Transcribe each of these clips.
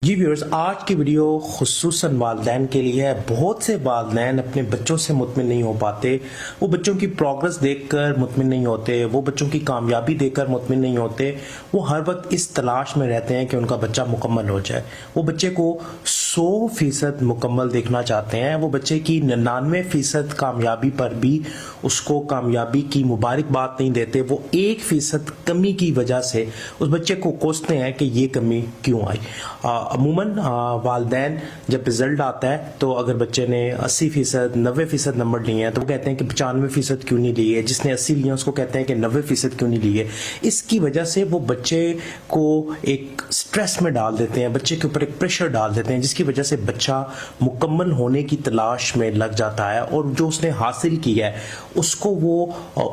जी viewers, आज की video खुसूसन वालिदैन के लिए है। बहुत से वालिदैन अपने बच्चों से मुतमिन नहीं हो पाते। वो बच्चों की प्रोग्रेस देखकर मुतमिन नहीं होते, वो बच्चों की कामयाबी देखकर मुतमिन नहीं होते। वो हर वक्त इस तलाश में रहते हैं कि उनका बच्चा मुकम्मल हो जाए। वो बच्चे को 100% मुकम्मल देखना चाहते हैं। वो बच्चे की 99% कामयाबी पर भी उसको कामयाबी की मुबारकबाद नहीं देते। वो 1% कमी की वजह से उस बच्चे को कोसते हैं कि ये कमी क्यों आई। अमूमन वालिदैन जब रिजल्ट आता है तो अगर बच्चे ने 80%, 90% नंबर लिए हैं तो वो कहते हैं कि 95% क्यों नहीं लिए। जिसने 80 लिए उसको कहते हैं कि 90% क्यों नहीं लिए। इसकी वजह से वो बच्चे को एक स्ट्रेस में डाल देते हैं, बच्चे के ऊपर एक प्रेशर डाल देते हैं, जिसकी वजह से बच्चा मुकम्मल होने की तलाश में लग जाता है और जो उसने हासिल किया है उसको वो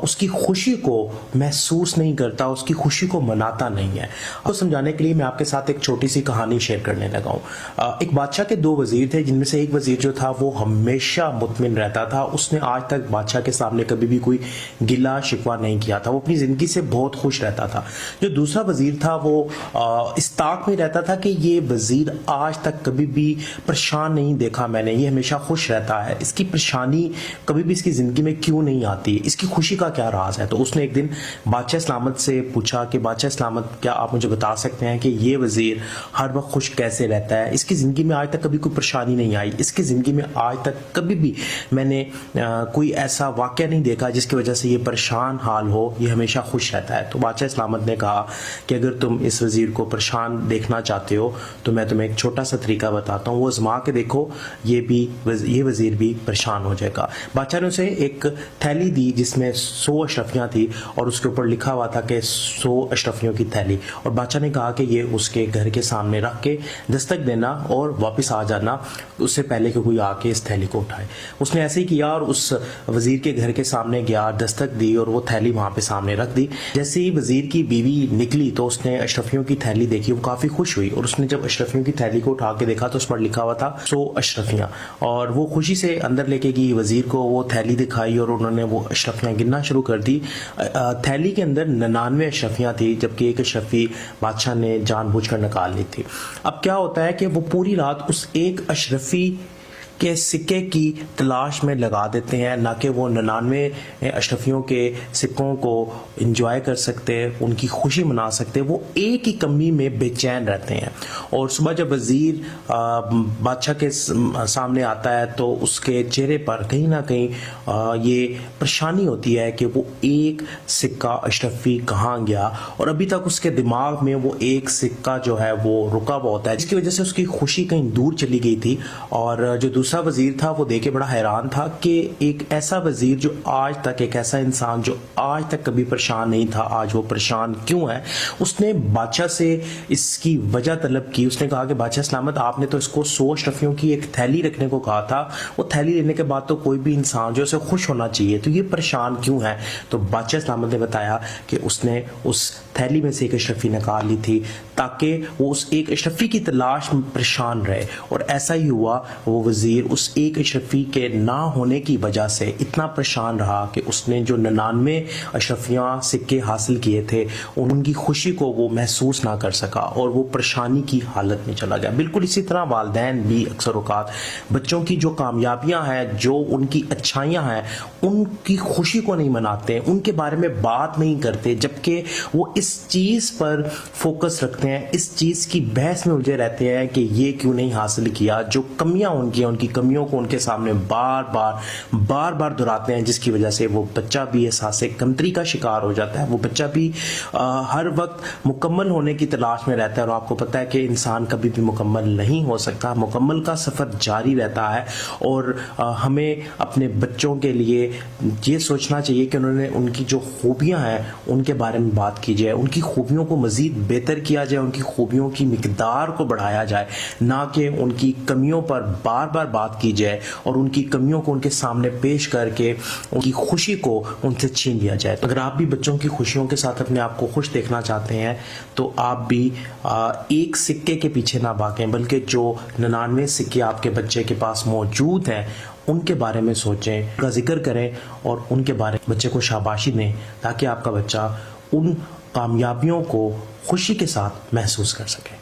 उसकी खुशी को महसूस नहीं करता, उसकी खुशी को मनाता नहीं है। तो समझाने के लिए मैं आपके साथ एक छोटी सी कहानी शेयर करने लगा हूं। एक बादशाह के 2 वजीर थे, जिनमें से एक वजीर जो था वो हमेशा मुतमिन रहता था। उसने आज तक बादशाह के सामने कभी भी कोई गिला शिकवा नहीं किया था। वो अपनी जिंदगी से बहुत खुश रहता था। जो दूसरा वजीर था वो इस ताक में रहता था कि ये वजीर आज तक कभी भी परेशान नहीं देखा मैंने, ये हमेशा खुश रहता है, इसकी परेशानी कभी भी इसकी जिंदगी में क्यों नहीं आती, इसकी खुशी का क्या राज है। तो उसने एक दिन बादशाह सलामत से पूछा कि बादशाह सलामत, क्या आप मुझे बता सकते हैं कि ये वजीर हर वक्त खुश कैसे रहता है? इसकी जिंदगी में आज तक कभी कोई परेशानी नहीं आई, इसकी जिंदगी में आज तक कभी भी मैंने कोई ऐसा वाकया नहीं देखा जिसकी वजह से ये परेशान हाल हो, ये हमेशा खुश रहता है। तो बादशाह सलामत ने कहा कि अगर तुम इस वजीर को परेशान देखना चाहते हो तो मैं तुम्हें एक छोटा सा तरीका बताता हूँ, वो आजमा के देखो, ये वजीर भी परेशान हो जाएगा। बादशाह ने उसे एक थैली दी जिसमें 100 अशरफियाँ थी और उसके ऊपर लिखा हुआ था कि 100 अशरफियों की थैली। और बादशाह ने कहा कि ये उसके घर के सामने रख के दस्तक देना और वापस आ जाना उससे पहले कि कोई आके इस थैली को उठाए। उसने ऐसे ही किया और उस वजीर के घर के सामने गया, दस्तक दी और वो थैली वहां पे सामने रख दी। जैसे ही वजीर की बीवी निकली तो उसने अशरफियों की थैली देखी, वो काफी खुश हुई और उसने जब अशरफियों की थैली को उठा के देखा तो उस पर लिखा हुआ था 100 अशरफियां। और वो खुशी से अंदर लेके गई, वजीर को वो थैली दिखाई और उन्होंने वो अशरफियां गिनना शुरू कर दी। थैली के अंदर 99 अशरफियां थी, जबकि एक अशरफी बादशाह ने जानबूझकर निकाल ली थी। अब क्या होता है कि वो पूरी रात उस एक अशरफी के सिक्के की तलाश में लगा देते हैं, ना कि वो 99 अशरफियों के सिक्कों को एंजॉय कर सकते, उनकी खुशी मना सकते। वो एक ही कमी में बेचैन रहते हैं। और सुबह जब वजीर बादशाह के सामने आता है तो उसके चेहरे पर कहीं ना कहीं ये परेशानी होती है कि वो एक सिक्का अशरफी कहाँ गया, और अभी तक उसके दिमाग में वो एक सिक्का जो है वो रुका हुआ होता है, जिसकी वजह से उसकी खुशी कहीं दूर चली गई थी। और जो दूसरा वजीर था वो देख के बड़ा हैरान था कि एक ऐसा वजीर जो आज तक, एक ऐसा इंसान जो आज तक कभी परेशान नहीं था, आज वो परेशान क्यों है। उसने बादशाह से इसकी वजह तलब की। उसने कहा कि बादशाह सलामत, आपने तो इसको 100 अशरफियों की एक थैली रखने को कहा था, वो थैली लेने के बाद तो कोई भी इंसान जो उसे खुश होना चाहिए, तो ये परेशान क्यों है। तो बादशाह सलामत ने बताया कि उसने उस थैली में से एक अशरफी निकाल ली थी ताकि वो उस एक अशरफी की तलाश में परेशान रहे। और ऐसा ही हुआ, वो वजीर उस एक अशरफी के ना होने की वजह से इतना परेशान रहा कि उसने जो 99 अशरफियां सिक्के हासिल किए थे उनकी खुशी को वो महसूस ना कर सका और वो परेशानी की हालत में चला गया। बिल्कुल इसी तरह वालिदैन भी अक्सर औकात बच्चों की जो कामयाबियां हैं, जो उनकी अच्छाइयां हैं, उनकी खुशी को नहीं मनाते, उनके बारे में बात नहीं करते, जबकि वो इस चीज पर फोकस रखते हैं, इस चीज की बहस में उलझे रहते हैं कि ये क्यों नहीं हासिल किया। जो कमियां उनकी कमियों को उनके सामने बार बार दोहराते हैं, जिसकी वजह से वो बच्चा भी एहसास कमतरी का शिकार हो जाता है। वो बच्चा भी हर वक्त मुकम्मल होने की तलाश में रहता है। और आपको पता है कि इंसान कभी भी मुकम्मल नहीं हो सकता, मुकम्मल का सफर जारी रहता है। और हमें अपने बच्चों के लिए ये सोचना चाहिए कि उन्होंने उनकी जो खूबियां हैं उनके बारे में बात की जाए, उनकी खूबियों को मजीद बेहतर किया जाए, उनकी खूबियों की मिकदार को बढ़ाया जाए, ना कि उनकी कमियों पर बार बार बात की जाए और उनकी कमियों को उनके सामने पेश करके उनकी खुशी को उनसे छीन लिया जाए। तो अगर आप भी बच्चों की खुशियों के साथ अपने आप को खुश देखना चाहते हैं तो आप भी एक सिक्के के पीछे ना भागें, बल्कि जो 99 सिक्के आपके बच्चे के पास मौजूद हैं उनके बारे में सोचें, उनका जिक्र करें और उनके बारे में बच्चे को शाबाशी दें, ताकि आपका बच्चा उन कामयाबियों को खुशी के साथ महसूस कर सके।